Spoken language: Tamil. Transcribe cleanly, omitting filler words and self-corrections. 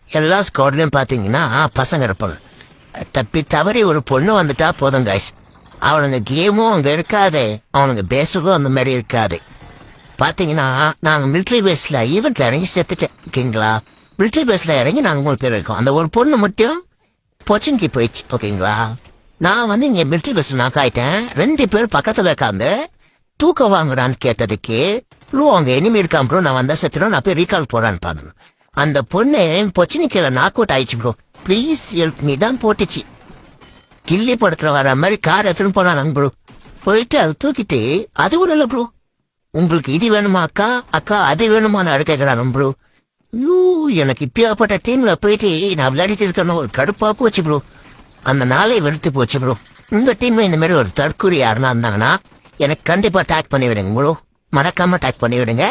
எல்லா ஸ்குவாட்லயும் பாத்தீங்கன்னா பசங்க இருப்பாங்க. தப்பி தவறி ஒரு பொண்ணு வந்துட்டா போதும் கைஸ், அவனுங்க கேமும் அங்க இருக்காது, அவனுங்க பேசுறதும் அந்த மாதிரி இருக்காது. பாத்தீங்கன்னா நாங்க மிலிட்டரி பேஸ்ல ஈவெண்ட்ல இறங்கி செத்துட்டேன் ஓகேங்களா. மிலிட்டரி பேஸ்ல இறங்கி நாங்க 3 பேர் இருக்கோம். அந்த ஒரு பொண்ணு மட்டும் பொச்சின்கி போயிடுச்சு ஓகேங்களா. நான் வந்து இங்க மிலிட்டரி பஸ் நாக் ஆயிட்டேன். 2 பேர் பக்கத்துல உட்காந்து தூக்கம் வாங்குறான்னு கேட்டதுக்கு ப்ரோ அங்க எனிமி இருக்கான் ப்ரோ, நான் வந்தா செத்துடும், நான் போய் ரீகால் போறான்னு பாருங்க. அந்த பொண்ணு பொச்சினிக்கையில நாக் அவுட் ஆயிடுச்சு ப்ரோ, ப்ளீஸ் ஹெல்ப் மீ தான் போட்டுச்சு. கில்லி படத்துல வர மாதிரி கார் எடுத்துன்னு போனான் ப்ரோ. போயிட்டு அது தூக்கிட்டு அது கூட இல்ல ப்ரோ, உங்களுக்கு இது வேணுமா அக்கா, அக்கா அது வேணுமா நான் கேட்கிறான் ப்ரோ. ஐயோ எனக்கு இப்பயாப்பட்ட டீம்ல போயிட்டு நான் விளையாடிட்டு இருக்கணும் ஒரு கடுப்பா போச்சு ப்ரோ. அந்த நாளை வெறுத்து போச்சு ப்ரோ. உங்க டீம்ல இந்த மாதிரி ஒரு தற்கூரி யாருன்னா இருந்தாங்கன்னா எனக்கு கண்டிப்பா டேக் பண்ணி விடுங்க ப்ரோ, மறக்காம டேக் பண்ணி விடுங்க.